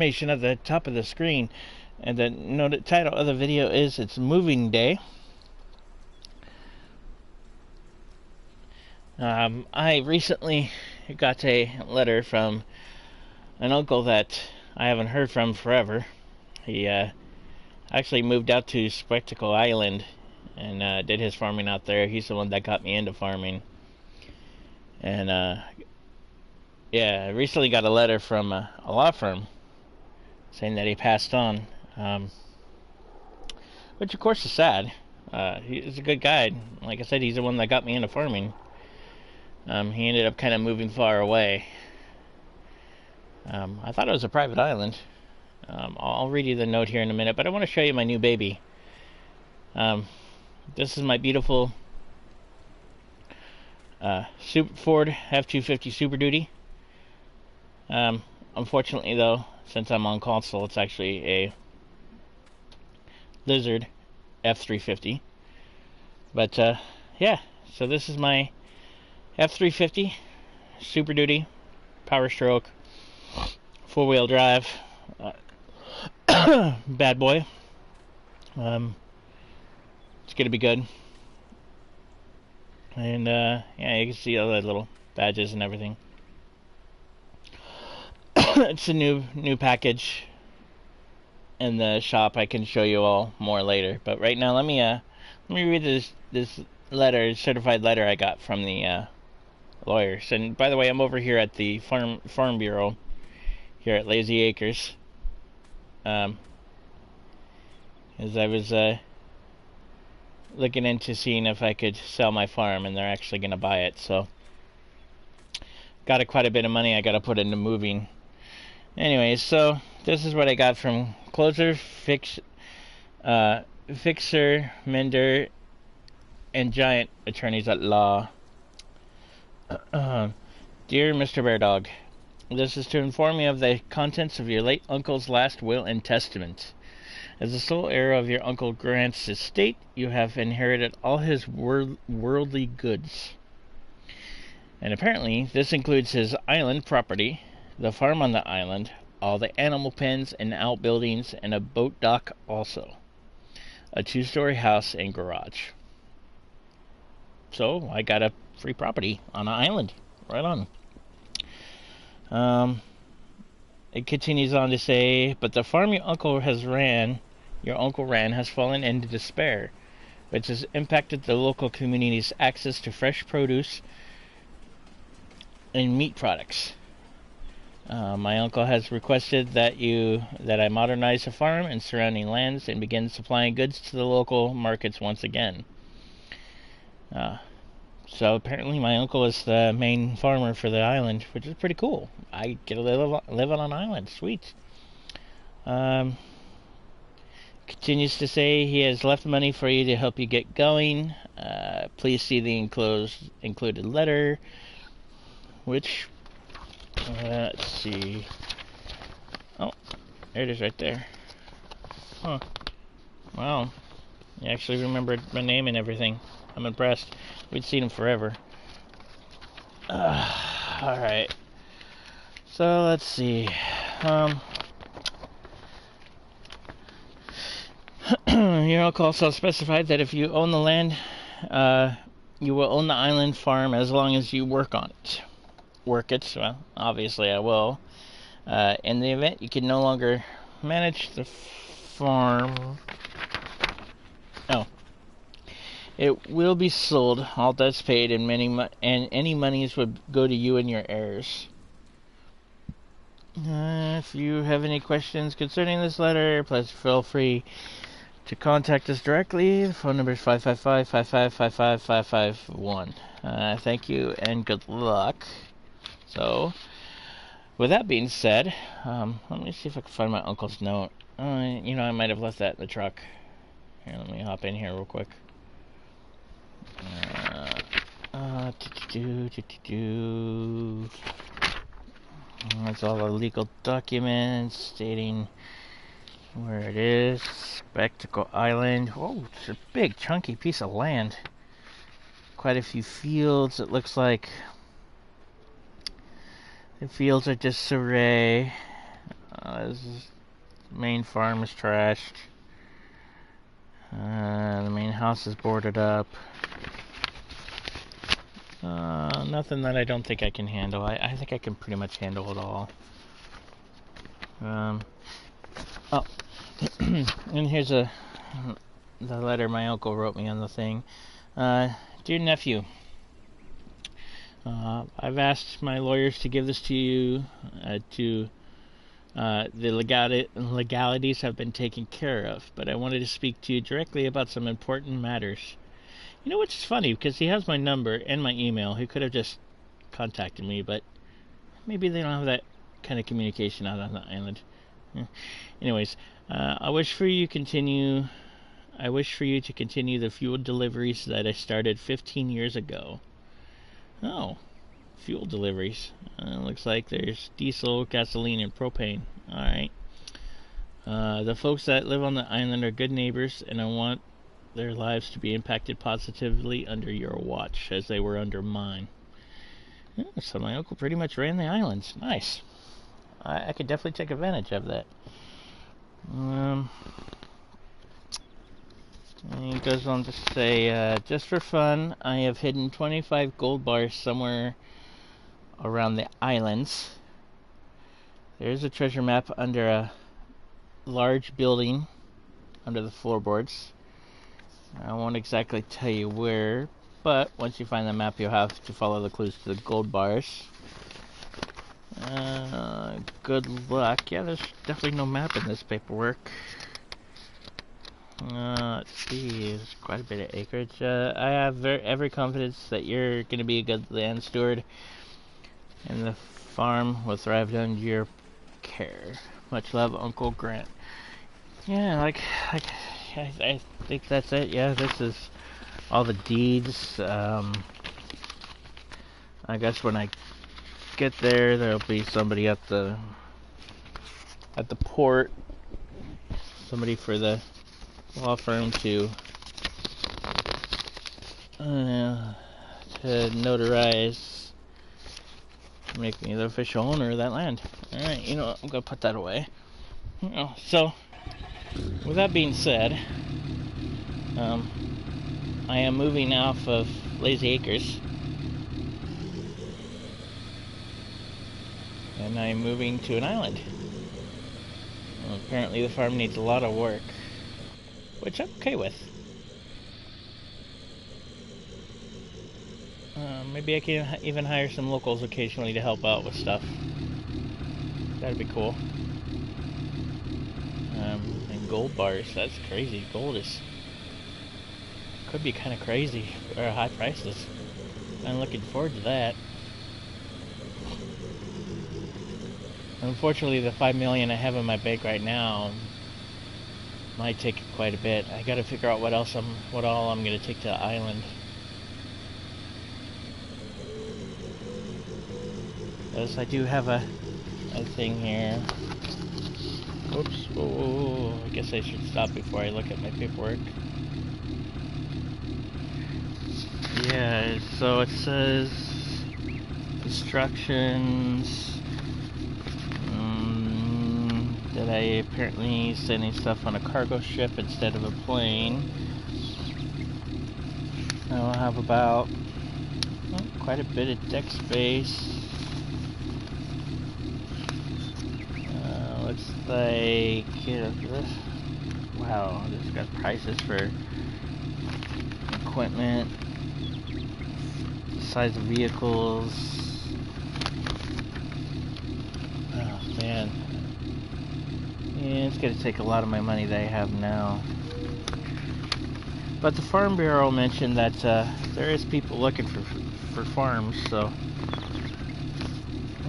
information at the top of the screen. And the title of the video is It's Moving Day. I recently got a letter from an uncle that I haven't heard from forever. He actually moved out to Spectacle Island and did his farming out there. He's the one that got me into farming. And I recently got a letter from a law firm saying that he passed on, which of course is sad. He's a good guy. Like I said, he's the one that got me into farming. He ended up kind of moving far away. I thought it was a private island. I'll read you the note here in a minute, but I want to show you my new baby. This is my beautiful Ford F-250 Super Duty. Unfortunately, though, since I'm on console, it's actually a Lizard F-350. But yeah, so this is my F-350 Super Duty, Power Stroke, 4-wheel drive, bad boy. It's gonna be good. And yeah, you can see all the little badges and everything. It's a new package in the shop. I can show you all more later, but right now let me read this letter, certified letter I got from the lawyers. And by the way, I'm over here at the farm bureau here at Lazy Acres, as I was looking into seeing if I could sell my farm, and they're actually going to buy it. So got quite a bit of money I got to put into moving. Anyways, so this is what I got from Closer, Fixer, Mender, and Giant Attorneys at Law. Dear Mr. Beardog, this is to inform you of the contents of your late uncle's last will and testament. As the sole heir of your Uncle Grant's estate, you have inherited all his worldly goods. And apparently, this includes his island property, the farm on the island, all the animal pens and outbuildings, and a boat dock also. A 2-story house and garage. So, I got a free property on an island. Right on. It continues on to say, but the farm your uncle ran has fallen into despair, which has impacted the local community's access to fresh produce and meat products. My uncle has requested that I modernize the farm and surrounding lands and begin supplying goods to the local markets once again. So apparently my uncle is the main farmer for the island, which is pretty cool. I get to live on an island. Sweet. Continues to say he has left money for you to help you get going. Please see the included letter, which, let's see. Oh, there it is right there. Huh. Wow. You actually remembered my name and everything. I'm impressed. We'd seen him forever. Alright. So, let's see. Your uncle also specified that if you own the land, you will own the island farm as long as you work on it. Work it? Well, obviously I will. In the event you can no longer manage the farm... Oh. It will be sold, all debts paid, and any monies would go to you and your heirs. If you have any questions concerning this letter, please feel free to contact us directly. The phone number is 555-555-5551. Thank you and good luck. So, with that being said, let me see if I can find my uncle's note. I might have left that in the truck. Here, let me hop in here real quick. That's all the legal documents stating where it is. Spectacle Island. Whoa, it's a big chunky piece of land. Quite a few fields, it looks like. The fields are disarray. Main farm is trashed. The main house is boarded up. Nothing that I don't think I can handle. I think I can pretty much handle it all. Oh, and here's the letter my uncle wrote me on the thing. Dear nephew, I've asked my lawyers to give this to you. The legalities have been taken care of, but I wanted to speak to you directly about some important matters. You know what's funny, because he has my number and my email. He could have just contacted me, but maybe they don't have that kind of communication out on the island. Anyways, I wish for you to continue the fuel deliveries that I started 15 years ago. Oh, fuel deliveries. Looks like there's diesel, gasoline, and propane. Alright. The folks that live on the island are good neighbors, and I want their lives to be impacted positively under your watch, as they were under mine. So my uncle pretty much ran the islands. Nice. I could definitely take advantage of that. And he goes on to say, just for fun, I have hidden 25 gold bars somewhere around the islands. There's a treasure map under a large building under the floorboards. I won't exactly tell you where, but once you find the map, you'll have to follow the clues to the gold bars. Good luck. Yeah, there's definitely no map in this paperwork. Let's see, there's quite a bit of acreage. I have every confidence that you're going to be a good land steward, and the farm will thrive under your care. Much love, Uncle Grant. Yeah, I think that's it. Yeah, this is all the deeds. I guess when I get there, there'll be somebody at the port, somebody for the law firm to notarize, make me the official owner of that land. Alright, you know what, I'm gonna put that away. So, with that being said, I am moving off of Lazy Acres, and I'm moving to an island. Well, apparently the farm needs a lot of work, which I'm okay with. Maybe I can even hire some locals occasionally to help out with stuff. That'd be cool. And gold bars, that's crazy. Gold could be kind of crazy for high prices. I'm looking forward to that. Unfortunately, the $5 million I have in my bank right now might take quite a bit. I gotta figure out what all I'm gonna take to the island. Yes, I do have a thing here. Oops. Oh, I guess I should stop before I look at my paperwork. Yeah, so it says instructions that I apparently sending stuff on a cargo ship instead of a plane. I'll have about quite a bit of deck space. Looks like this. Wow, this has got prices for equipment, the size of vehicles. Oh man, yeah, it's gonna take a lot of my money that I have now. But the Farm Bureau mentioned that there is people looking for farms, so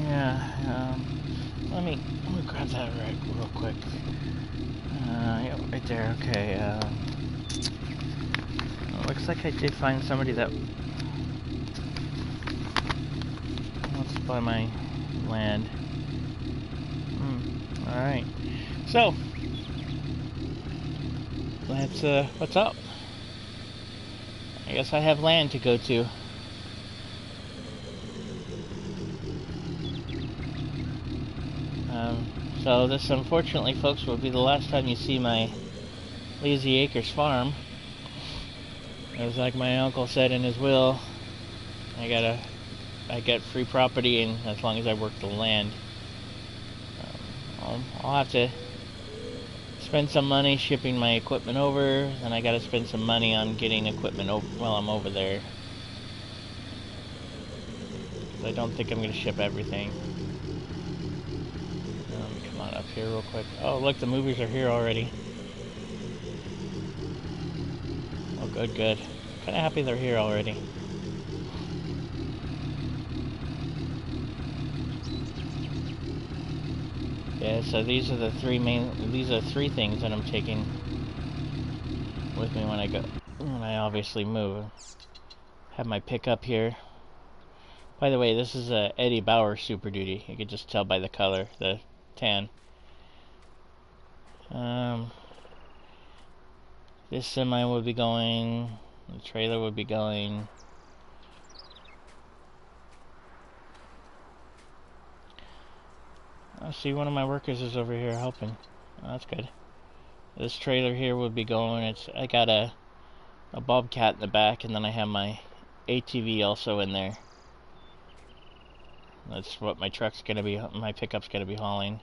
yeah. Let me grab that real quick. Yeah, right there. Okay. Looks like I did find somebody that wants to buy my land. All right. So that's what's up. I guess I have land to go to. So this, unfortunately, folks, will be the last time you see my Lazy Acres farm. It was like my uncle said in his will, I get free property, and as long as I work the land. I'll have to spend some money shipping my equipment over, and I gotta spend some money on getting equipment while I'm over there. I don't think I'm gonna ship everything. Come on up here real quick. Oh, look, the movies are here already. Oh, good, good. Kinda happy they're here already. Yeah, so these are three things that I'm taking with me when I obviously move. Have my pickup here. By the way, this is a Eddie Bauer Super Duty. You could just tell by the color, the tan. This semi would be going, the trailer would be going. I see one of my workers is over here helping. Oh, that's good. This trailer here would be going, I got a Bobcat in the back, and then I have my ATV also in there. That's what my pickup's gonna be hauling.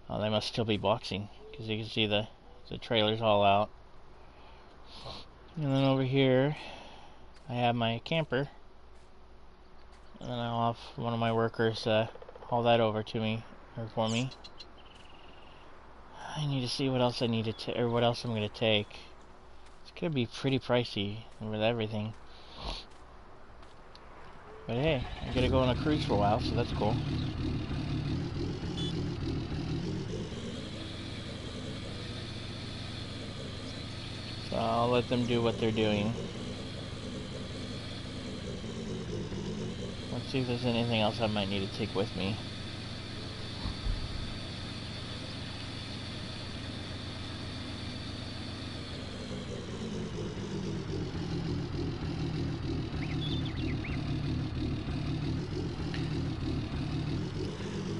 Oh, they must still be boxing, because you can see the trailer's all out. And then over here, I have my camper. And then I'll have one of my workers haul that over to me, or for me. I need to see what else what else I'm gonna take. It's gonna be pretty pricey with everything. But hey, I'm gonna go on a cruise for a while, so that's cool. So I'll let them do what they're doing. Let's see if there's anything else I might need to take with me.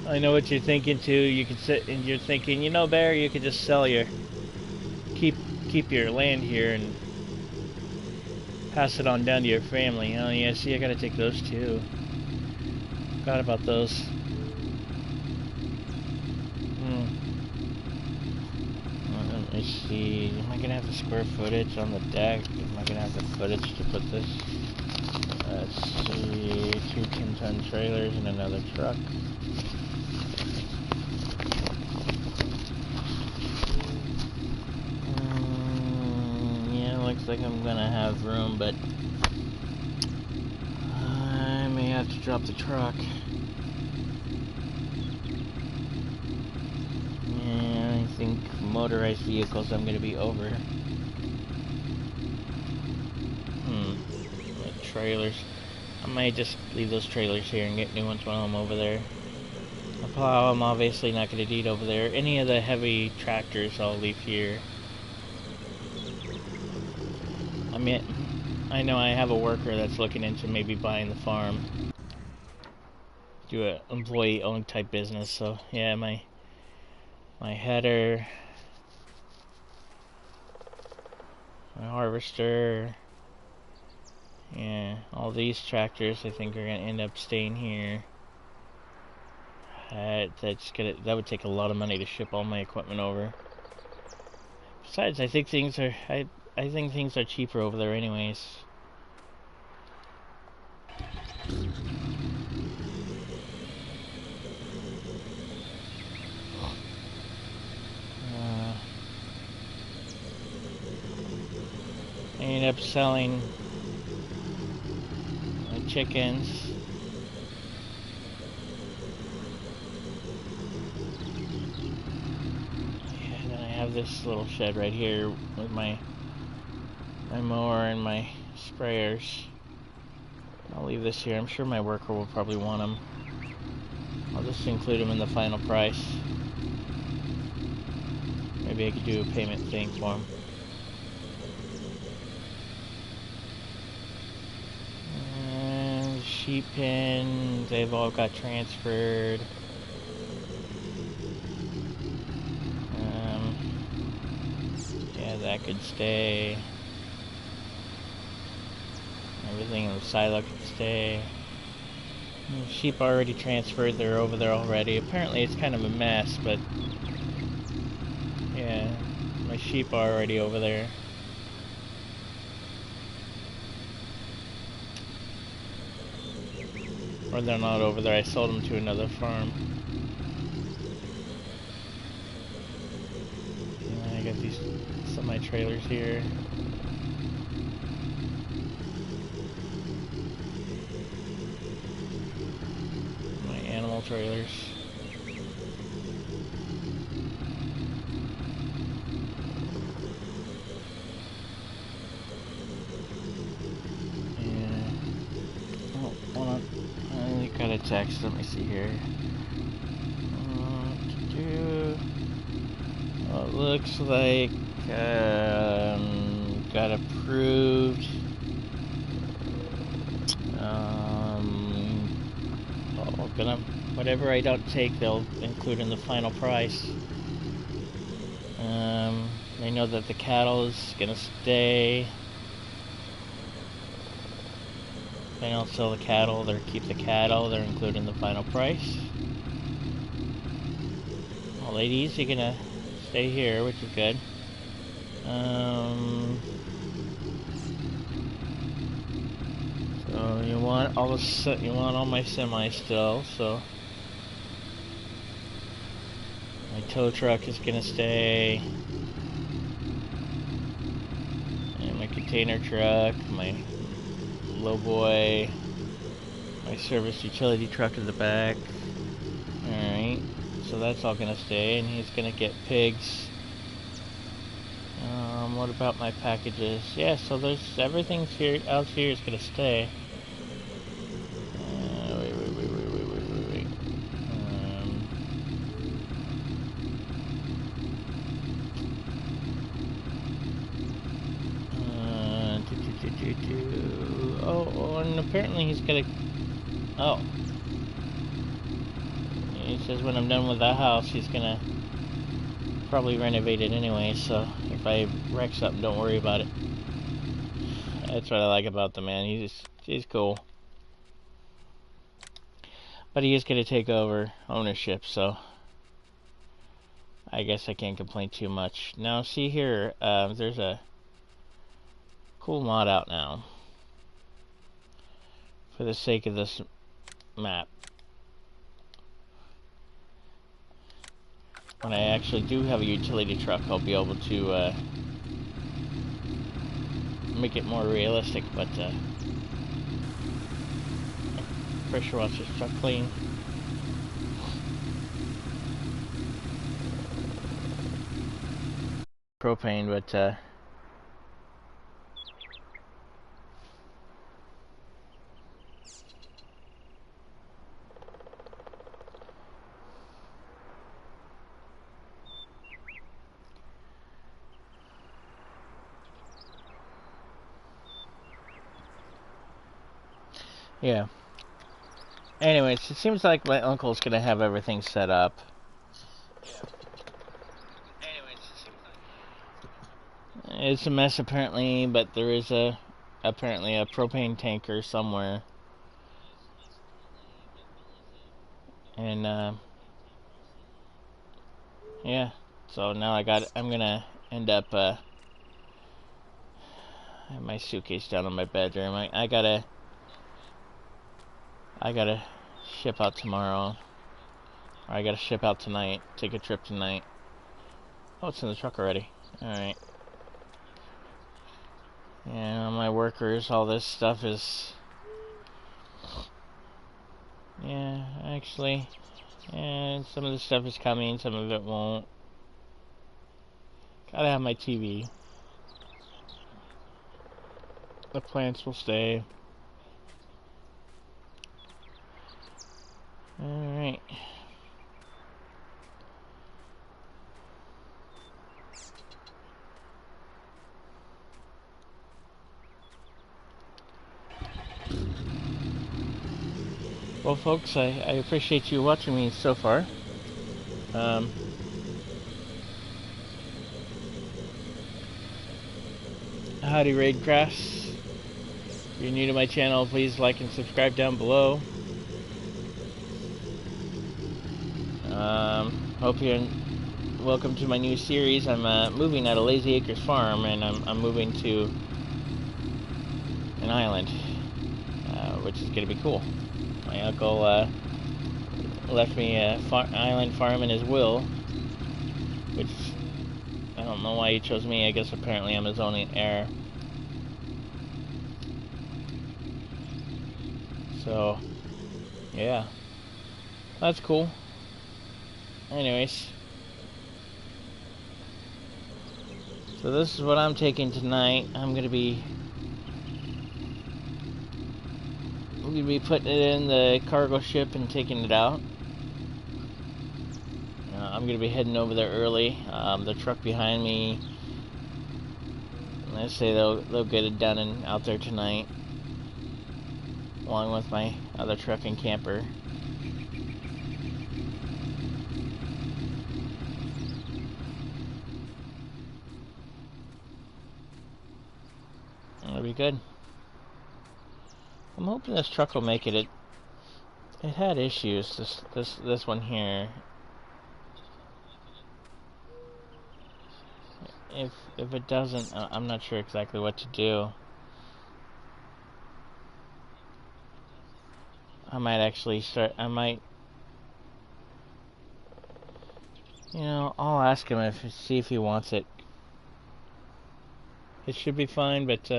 I know what you're thinking too. You could sit and you're thinking, you know, Bear, you could just sell keep your land here and pass it on down to your family. Oh yeah, see, I gotta take those too. Forgot about those. Let me see. Am I gonna have the square footage on the deck? Am I gonna have the footage to put this? Let's see. 2 10-ton trailers and another truck. Looks like I'm gonna have room, but I may have to drop the truck. Yeah, I think motorized vehicles I'm gonna be over. Like trailers. I might just leave those trailers here and get new ones while I'm over there. A plow I'm obviously not gonna need over there. Any of the heavy tractors I'll leave here. I mean, I know I have a worker that's looking into maybe buying the farm. Do a employee-owned type business, so yeah, my header, my harvester, yeah, all these tractors I think are gonna end up staying here. That would take a lot of money to ship all my equipment over. Besides, I think things are cheaper over there anyways. I ended up selling my chickens. Yeah, and then I have this little shed right here with my mower and my sprayers. I'll leave this here. I'm sure my worker will probably want them. I'll just include them in the final price. Maybe I could do a payment thing for them. And sheep pen, they've all got transferred. That could stay. Everything in the silo could stay. The sheep already transferred. They're over there already. Apparently it's kind of a mess, but yeah, my sheep are already over there. Or they're not over there. I sold them to another farm. I got these semi-trailers here. My animal trailers. Yeah. Oh, hold on. I got a text. Let me see here. Well, it looks like got approved. Whatever I don't take, they'll include in the final price. They know that the cattle is gonna stay. If they don't sell the cattle, they'll keep the cattle. They're included in the final price. Well, ladies, you're gonna stay here, which is good. So you want all my semis still. So my tow truck is gonna stay, and my container truck, my lowboy, my service utility truck in the back. Alright, so that's all gonna stay, and he's gonna get pigs. What about my packages? Yeah, so there's everything's here out here is gonna stay. Wait. Oh, and apparently he's gonna. Oh. He says when I'm done with the house, he's gonna probably renovate it anyway, so if I wreck something, don't worry about it. That's what I like about the man. He's cool. But he is gonna take over ownership, so I guess I can't complain too much. Now, see here, there's a cool mod out now for the sake of this map. When I actually do have a utility truck, I'll be able to make it more realistic, but pressure wash this truck clean. Propane, but yeah. Anyways, it seems like my uncle's gonna have everything set up. It's a mess apparently, but there is apparently a propane tanker somewhere. And yeah. So now I'm gonna end up I have my suitcase down in my bedroom. I gotta ship out tomorrow. Or I gotta ship out tonight. Take a trip tonight. Oh, it's in the truck already. Alright. Yeah, my workers, all this stuff is... Yeah, actually... Yeah, some of the stuff is coming, some of it won't. Gotta have my TV. The plants will stay. Alright. Well, folks, I appreciate you watching me so far. Howdy Raidcrafts. If you're new to my channel, please like and subscribe down below. Hope you're welcome to my new series. I'm moving out of Lazy Acres Farm, and I'm moving to an island, which is going to be cool. My uncle left me a island farm in his will, which I don't know why he chose me. I guess apparently I'm his only heir. So, yeah, that's cool. Anyways, so this is what I'm taking tonight. I'm gonna be putting it in the cargo ship and taking it out. I'm gonna be heading over there early. The truck behind me, I say they'll get it done and out there tonight, along with my other truck and camper. That'll be good. I'm hoping this truck will make it. It had issues. This one here. If it doesn't, I'm not sure exactly what to do. I might actually start. You know, I'll ask him see if he wants it. It should be fine, but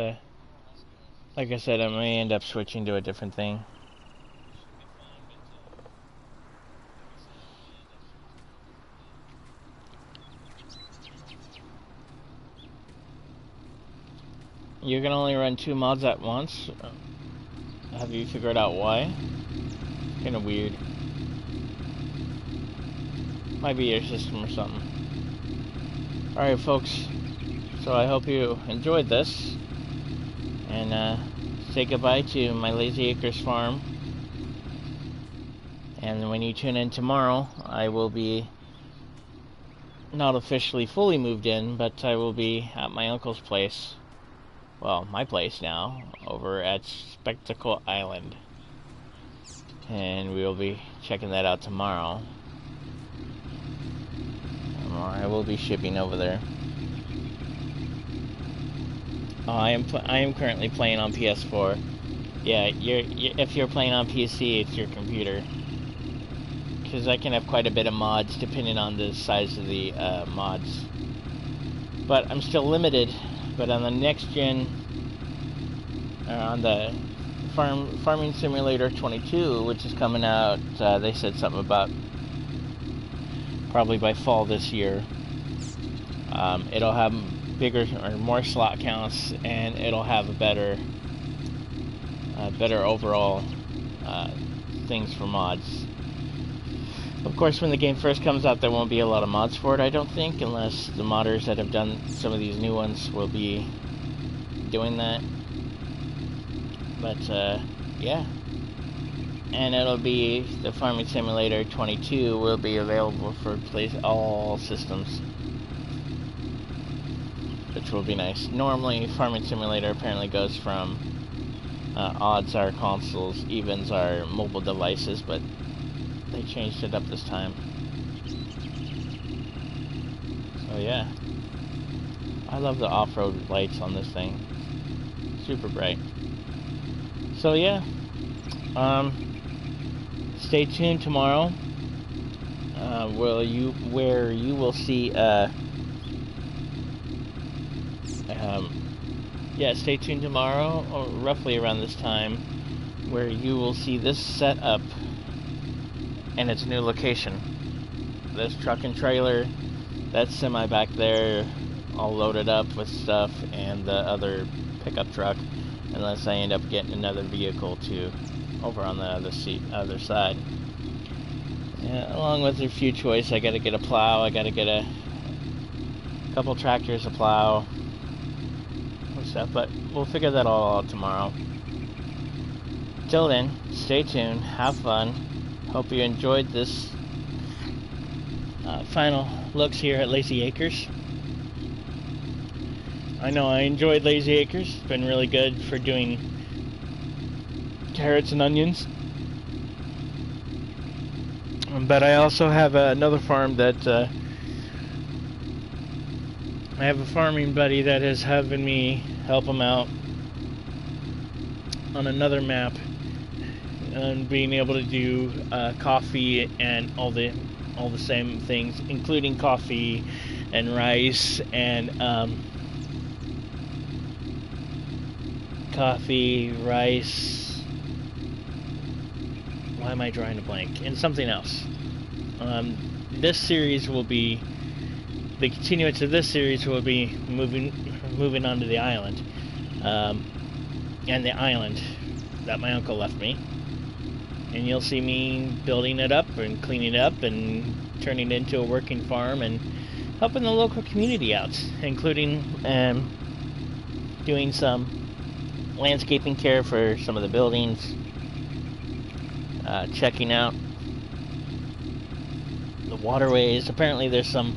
like I said, I may end up switching to a different thing. You can only run 2 mods at once. Have you figured out why? Kinda weird. Might be your system or something. Alright folks, so I hope you enjoyed this, and say goodbye to my Lazy Acres farm. And when you tune in tomorrow, I will be not officially fully moved in, but I will be at my uncle's place. Well, my place now, over at Spectacle Island. And we will be checking that out tomorrow. I will be shipping over there. I am currently playing on PS4. Yeah, if you're playing on PC, it's your computer. Because I can have quite a bit of mods depending on the size of the mods. But I'm still limited. But on the next gen, on the Farming Simulator 22, which is coming out, they said something about probably by fall this year. It'll have bigger or more slot counts, and it'll have a better overall things for mods. Of course, when the game first comes out, there won't be a lot of mods for it, I don't think, unless the modders that have done some of these new ones will be doing that. But, yeah. And it'll be, the Farming Simulator 22 will be available for all systems, which will be nice. Normally, Farming Simulator apparently goes from odds are consoles, evens are mobile devices, but they changed it up this time. So yeah, I love the off-road lights on this thing. Super bright. So yeah, stay tuned tomorrow. Where you will see yeah, stay tuned tomorrow, or roughly around this time, where you will see this setup in its new location. This truck and trailer, that semi back there, all loaded up with stuff, and the other pickup truck, unless I end up getting another vehicle over on the other side. Yeah, along with a few choice, I gotta get a plow, I gotta get a couple tractors to plow and stuff, but we'll figure that all out tomorrow. Till then, stay tuned, have fun. Hope you enjoyed this final looks here at Lazy Acres. I know I enjoyed Lazy Acres. It's been really good for doing carrots and onions. But I also have another farm that I have a farming buddy that is having me help him out on another map and being able to do coffee and all the same things, including coffee and rice and coffee, rice. Why am I drawing a blank? And something else. This series will be the continuance of this series will be moving onto the island, and the island that my uncle left me. And you'll see me building it up and cleaning it up and turning it into a working farm and helping the local community out, including doing some landscaping care for some of the buildings, checking out the waterways. Apparently there's some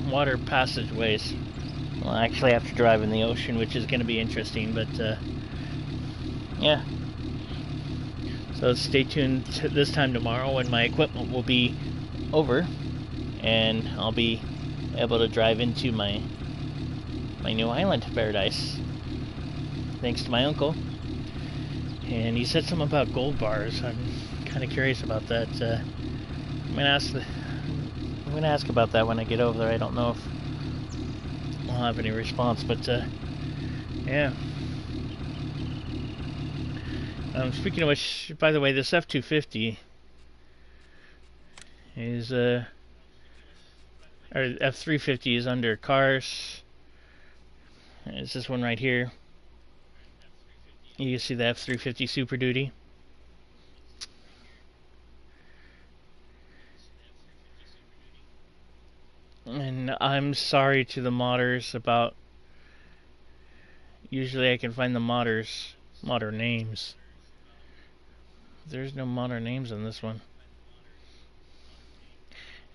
water passageways. Well, I actually have to drive in the ocean, which is going to be interesting, but yeah. So stay tuned this time tomorrow when my equipment will be over and I'll be able to drive into my new island paradise, thanks to my uncle. And he said something about gold bars. I'm kind of curious about that. I'm gonna ask about that when I get over there. I don't know if I'll have any response, but yeah. Speaking of which, by the way, this F-250 is or F-350 is under cars. It's this one right here. You can see the F-350 Super Duty. And I'm sorry to the modders about... Usually I can find the modder names. There's no modder names on this one.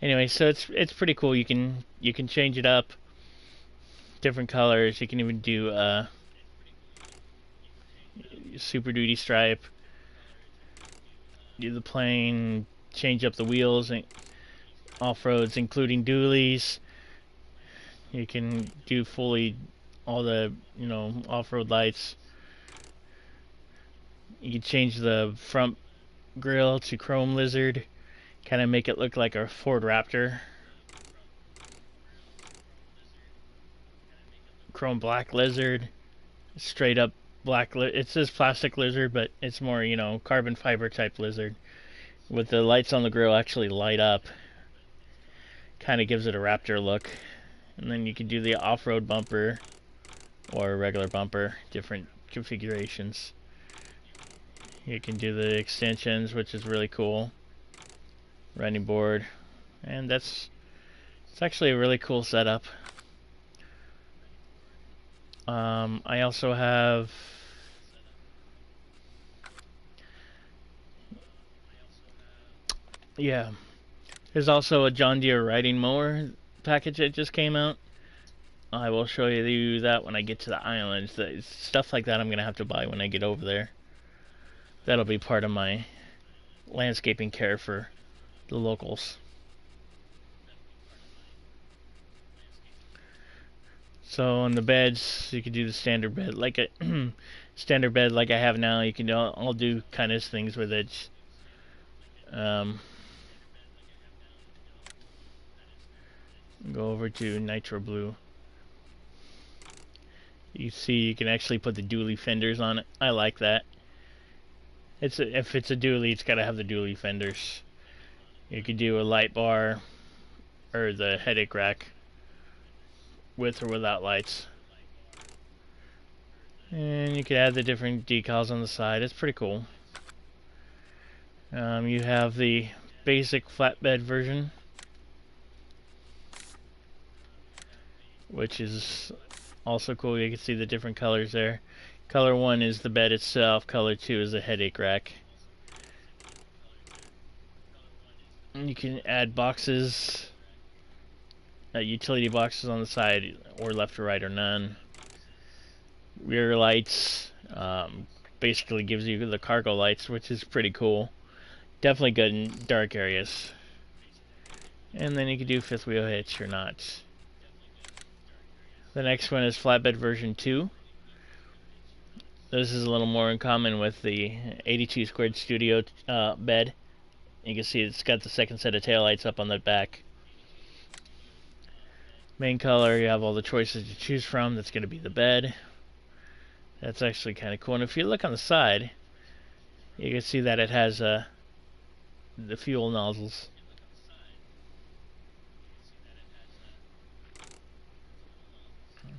Anyway, so it's pretty cool. You can change it up, different colors. You can even do Super Duty stripe. Do the plane, change up the wheels, and off-roads, including dualies. You can do fully all the off-road lights. You can change the front grille to chrome lizard, kind of make it look like a Ford Raptor. Chrome black lizard, straight up black. It says plastic lizard, but it's more carbon fiber type lizard, with the lights on the grille actually light up. Kind of gives it a Raptor look. And then you can do the off-road bumper or regular bumper, different configurations. You can do the extensions, which is really cool. Running board, and it's actually a really cool setup. I also have there's also a John Deere riding mower package that just came out. I will show you that when I get to the island. Stuff like that I'm gonna have to buy when I get over there. That'll be part of my landscaping care for the locals. So on the beds, you can do the standard bed like a standard bed like I have now. You can I'll do kind of things with it. Go over to nitro blue. You see, you can actually put the dually fenders on it. I like that. If it's a dually, it's got to have the dually fenders. You could do a light bar or the headache rack with or without lights. And you could add the different decals on the side. It's pretty cool. You have the basic flatbed version, which is Also cool, you can see the different colors there. Color 1 is the bed itself, color 2 is the headache rack. And you can add boxes, utility boxes on the side, or left or right or none. Rear lights, basically gives you the cargo lights, which is pretty cool. Definitely good in dark areas. And then you can do fifth wheel hitch or not. The next one is Flatbed Version 2. This is a little more in common with the 82 squared studio bed. You can see it's got the second set of taillights up on the back. Main color, you have all the choices to choose from. That's going to be the bed. That's actually kind of cool. And if you look on the side, you can see that it has the fuel nozzles.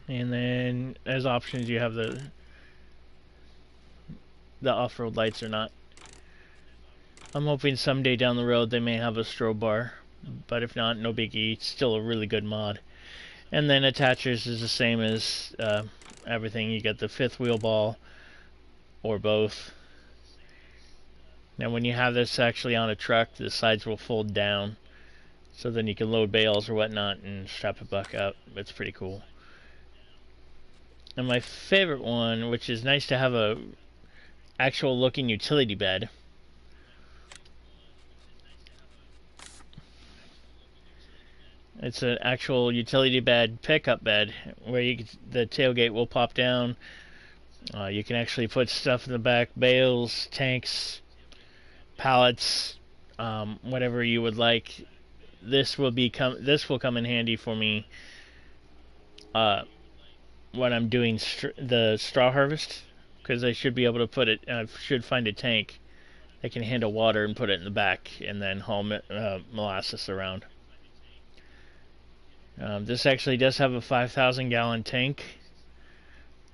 And then as options, you have the off-road lights or not. I'm hoping someday down the road they may have a strobe bar, but if not, no biggie. It's still a really good mod. And then attachers is the same as everything. You got the fifth wheel ball or both. Now when you have this actually on a truck, the sides will fold down, so then you can load bales or whatnot and strap it back up. It's pretty cool. And my favorite one, which is nice to have a actual looking utility bed. It's an actual utility bed, pickup bed, where the tailgate will pop down. You can actually put stuff in the back, bales, tanks, pallets, whatever you would like. This will come in handy for me when I'm doing the straw harvest, because I should be able to put it. I should find a tank that can handle water and put it in the back, and then haul molasses around. This actually does have a 5,000 gallon tank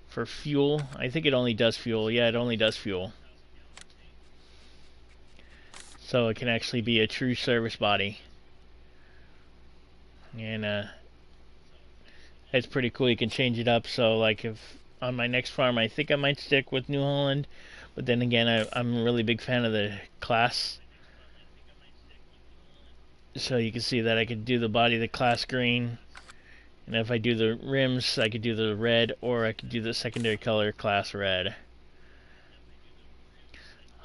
for fuel. I think it only does fuel. Yeah, it only does fuel. So it can actually be a true service body. And it's pretty cool. You can change it up. So like if on my next farm, I think I might stick with New Holland. But then again, I'm a really big fan of the class. So you can see that I could do the body the class green, and if I do the rims, I could do the red, or I could do the secondary color class red.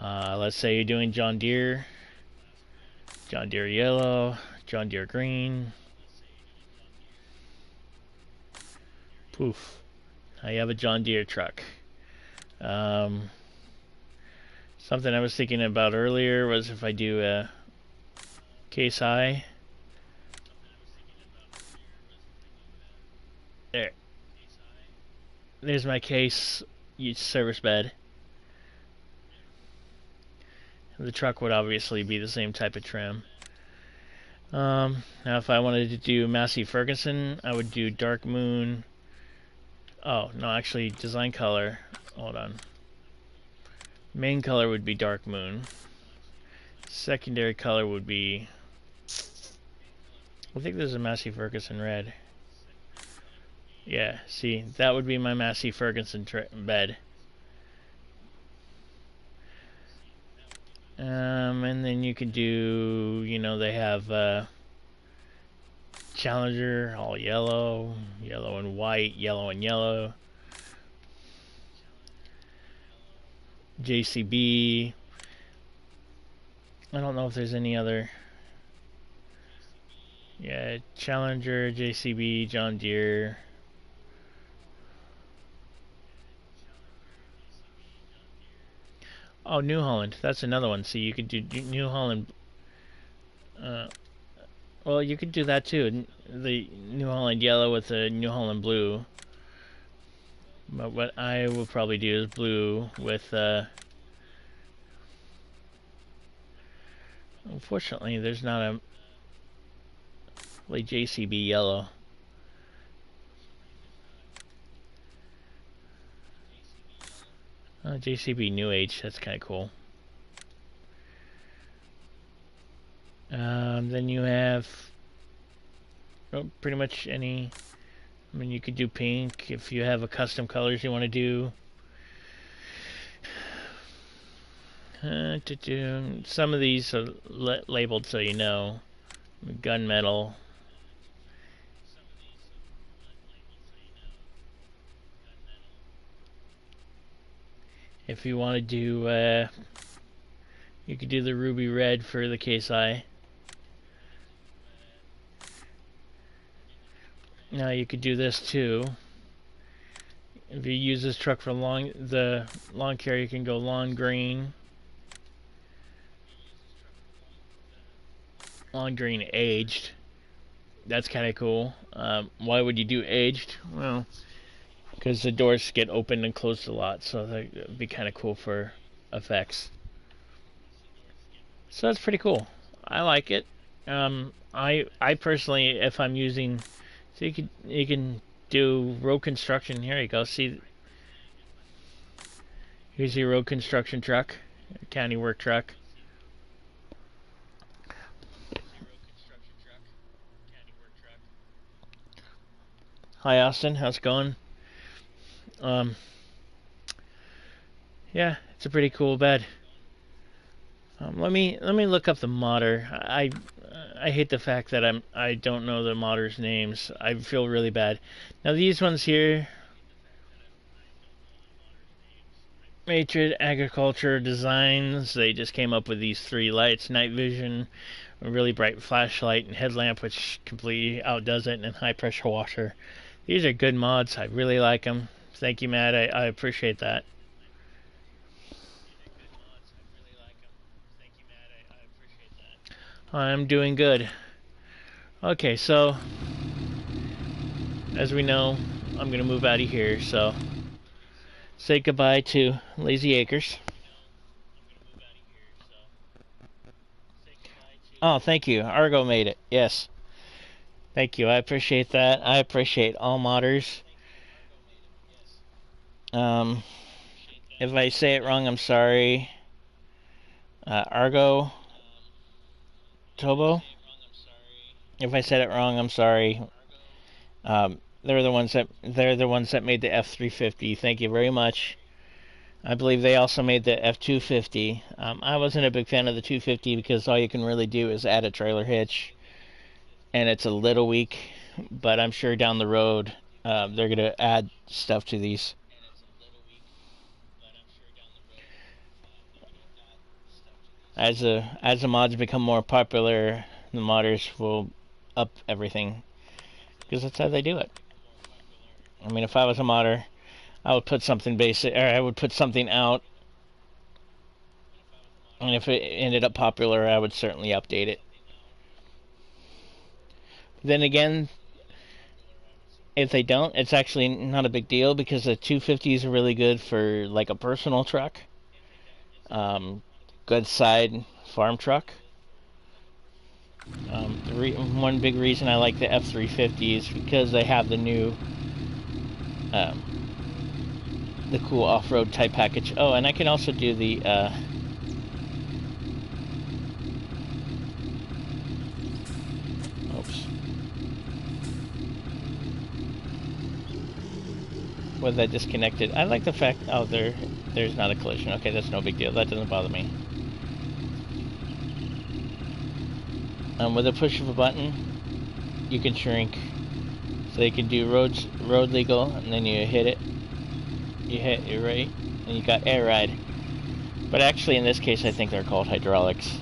Let's say you're doing John Deere yellow, John Deere green. Poof. Now you have a John Deere truck. Something I was thinking about earlier was if I do a Case I. There's my case service bed. The truck would obviously be the same type of trim. Now if I wanted to do Massey Ferguson, I would do dark moon. Oh, no, actually design color. Hold on. Main color would be dark moon. Secondary color would be, I think there's a Massey Ferguson red. Yeah, see, that would be my Massey Ferguson bed. And then you can do, they have Challenger, all yellow, yellow and white, yellow and yellow. JCB. I don't know if there's any other. Yeah, Challenger, JCB, John Deere. Oh, New Holland. That's another one. See, you could do New Holland. Well, you could do that too. The New Holland yellow with the New Holland blue. But what I will probably do is blue with. Unfortunately, there's not a JCB yellow. JCB New Age, that's kind of cool. Then you have pretty much any I mean, you could do pink if you have a custom colors you want to do. Some of these are labeled so you know. Gunmetal. If you want to do, you could do the ruby red for the case eye. Now you could do this too. If you use this truck for the lawn care, you can go lawn green. Lawn green aged. That's kind of cool. Why would you do aged? Well, because the doors get opened and closed a lot, so that would be kind of cool for effects. So that's pretty cool. I like it. I personally, if I'm using, so you can do road construction. Here you go. See, here's your road construction truck, county work truck. Hi Austin, how's it going? Yeah, it's a pretty cool bed. Let me look up the modder. I hate the fact that I don't know the modders' names. I feel really bad. Now these ones here, Matrix Agriculture Designs. They just came up with these 3 lights: night vision, a really bright flashlight, and headlamp, which completely outdoes it, and high pressure washer. These are good mods. I really like them. Thank you, Matt. I appreciate that. I'm doing good. Okay, so as we know, I'm going to move out of here, so say goodbye to Lazy Acres. Oh, thank you. Argo made it. Yes. Thank you. I appreciate that. I appreciate all modders. If I say it wrong, I'm sorry. Argo Tobo. If I said it wrong, I'm sorry. They're the ones that made the F350. Thank you very much. I believe they also made the F250. I wasn't a big fan of the 250 because all you can really do is add a trailer hitch, and it's a little weak. But I'm sure down the road they're gonna add stuff to these. As the mods become more popular, the modders will up everything because that's how they do it. I mean, if I was a modder, I would put something basic, or I would put something out, and if it ended up popular, I would certainly update it. Then again, if they don't, it's actually not a big deal because the 250s are really good for like a personal truck, good side farm truck. One big reason I like the F350 is because they have the new the cool off-road type package. Oh, and I can also do the oops. Was that disconnected? I like the fact, oh, there's not a collision. Okay, that's no big deal. That doesn't bother me. With a push of a button, you can shrink. So you can do road legal, and then you hit it. You hit it right, and you got air ride. But actually, in this case, I think they're called hydraulics.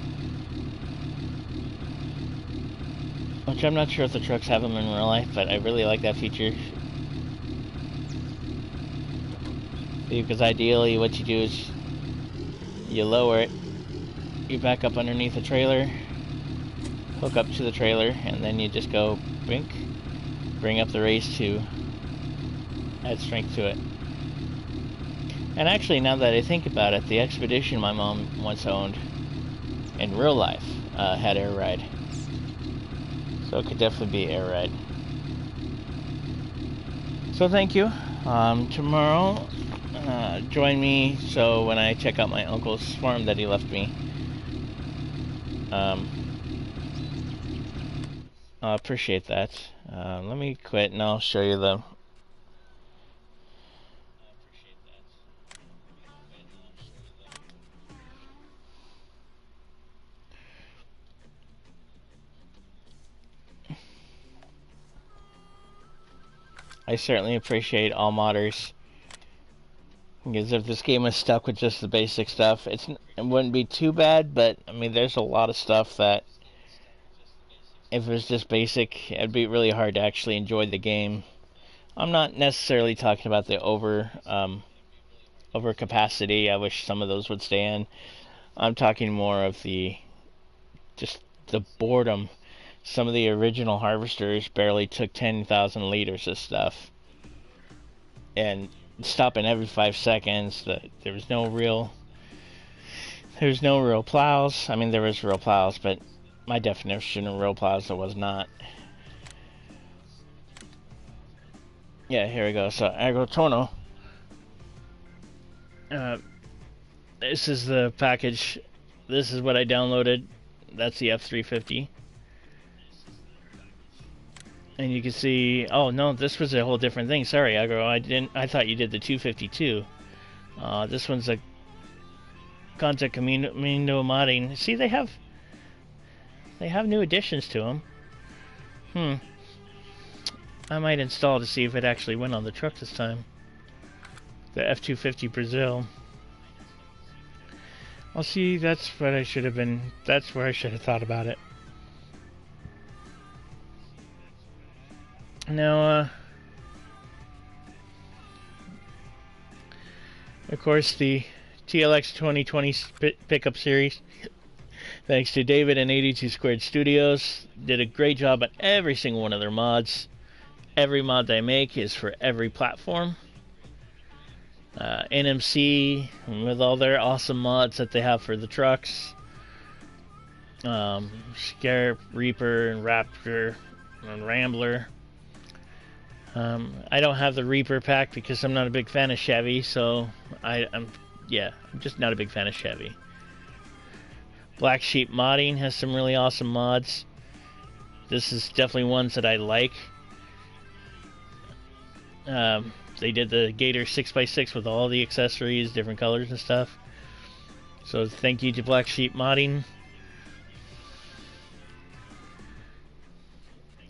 Which I'm not sure if the trucks have them in real life, but I really like that feature. Because ideally, what you do is you lower it, you back up underneath the trailer, hook up to the trailer, and then you just go blink, bring up the race to add strength to it. And actually, now that I think about it, the Expedition my mom once owned in real life had air ride. So it could definitely be air ride. So thank you. Tomorrow, join me so when I check out my uncle's farm that he left me. I appreciate that. Let me quit and I'll show you the... I certainly appreciate all modders. Because if this game was stuck with just the basic stuff, it wouldn't be too bad, but I mean, there's a lot of stuff that if it was just basic, it'd be really hard to actually enjoy the game. I'm not necessarily talking about the over capacity. I wish some of those would stay in. I'm talking more of just the boredom. Some of the original harvesters barely took 10,000 liters of stuff, and stopping every 5 seconds. There was no real plows. I mean, there was real plows, but my definition of real plows, there was not. Yeah, here we go. So Agrotono. This is the package. This is what I downloaded. That's the F350. And you can see, oh no, this was a whole different thing. Sorry, Agro, I thought you did the 252. This one's a content community modding. See, they have new additions to them. I might install to see if it actually went on the truck this time. The F250 Brazil. I'll see. That's what I should have been. That's where I should have thought about it. Now, of course, the TLX 2020 pickup series, thanks to David and 82 Squared Studios, did a great job on every single one of their mods. Every mod they make is for every platform. NMC, with all their awesome mods that they have for the trucks. Scarab, Reaper, and Raptor, and Rambler. I don't have the Reaper pack because I'm not a big fan of Chevy, so I'm just not a big fan of Chevy. Black Sheep Modding has some really awesome mods. This is definitely ones that I like. They did the Gator 6x6 with all the accessories, different colors and stuff. So thank you to Black Sheep Modding.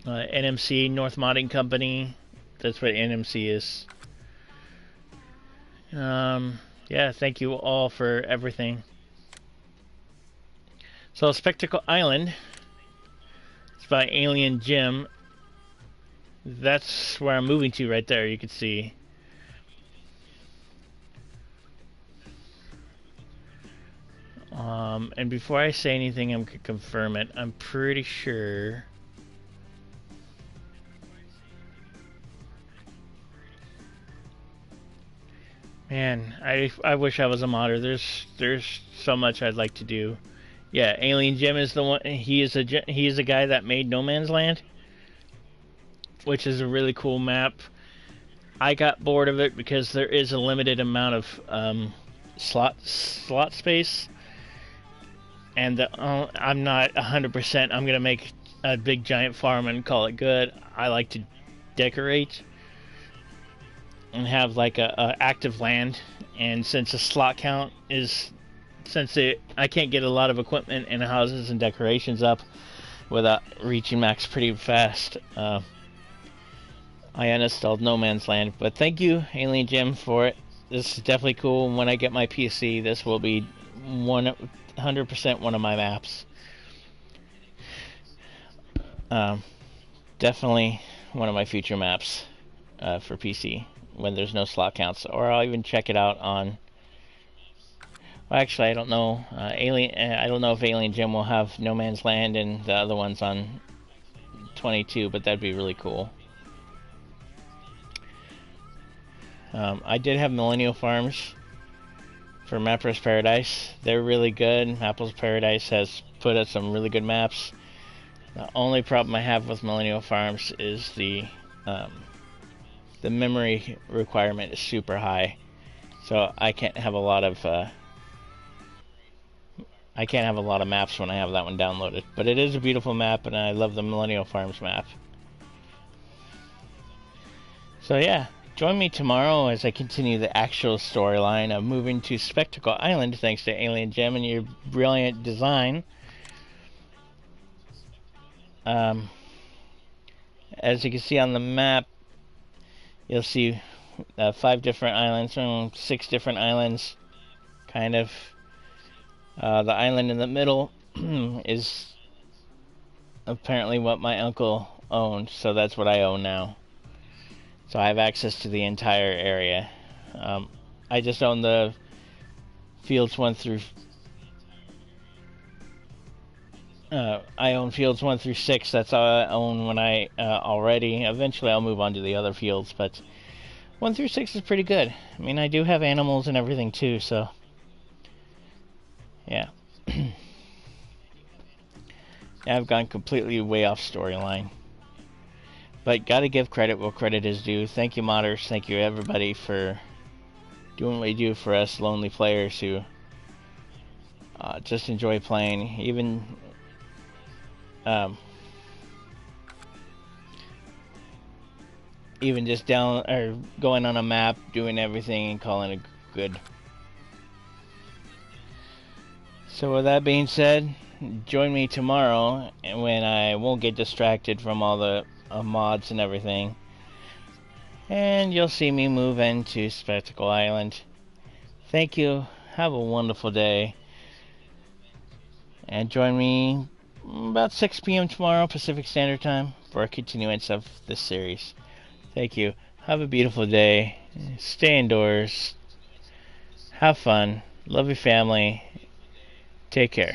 NMC, North Modding Company. That's what NMC is. Yeah, thank you all for everything. So Spectacle Island. It's by Alien Jim. That's where I'm moving to right there, you can see. And before I say anything, I'm going to confirm it. I'm pretty sure... Man, I wish I was a modder. There's so much I'd like to do. Yeah, Alien Jim is the one. He is a guy that made No Man's Land, which is a really cool map. I got bored of it because there is a limited amount of slot space, and I'm not 100%. I'm gonna make a big giant farm and call it good. I like to decorate and have like a active land, and since the slot count is, I can't get a lot of equipment and houses and decorations up without reaching max pretty fast. I uninstalled No Man's Land, but thank you, Alien Jim, for it. This is definitely cool. When I get my PC, this will be 100% one of my maps. Definitely one of my future maps for PC when there's no slot counts, or I'll even check it out on. Well, actually, I don't know. I don't know if Alien Jim will have No Man's Land and the other ones on 22, but that'd be really cool. I did have Millennial Farms for Mapper's Paradise. They're really good. Apple's Paradise has put out some really good maps. The only problem I have with Millennial Farms is the memory requirement is super high, so I can't have a lot of maps when I have that one downloaded. But it is a beautiful map, and I love the Millennial Farms map. So yeah, join me tomorrow as I continue the actual storyline of moving to Spectacle Island thanks to Alien Gem and your brilliant design. As you can see on the map, you'll see 5 different islands, 6 different islands, kind of. The island in the middle is apparently what my uncle owned, so that's what I own now. So I have access to the entire area. I just own the fields 1 through... I own fields 1 through 6. That's all I own when I already. Eventually I'll move on to the other fields, but 1 through 6 is pretty good. I mean, I do have animals and everything too, so... yeah. I've gone completely way off storyline. But gotta give credit where credit is due. Thank you, modders. Thank you, everybody, for doing what you do for us lonely players who just enjoy playing. Even just going on a map, doing everything, and calling it good. So with that being said, join me tomorrow when I won't get distracted from all the mods and everything, and you'll see me move into Spectacle Island. Thank you. Have a wonderful day, and join me about 6 p.m. tomorrow Pacific Standard Time for a continuance of this series. Thank you. Have a beautiful day. Stay indoors. Have fun. Love your family. Take care.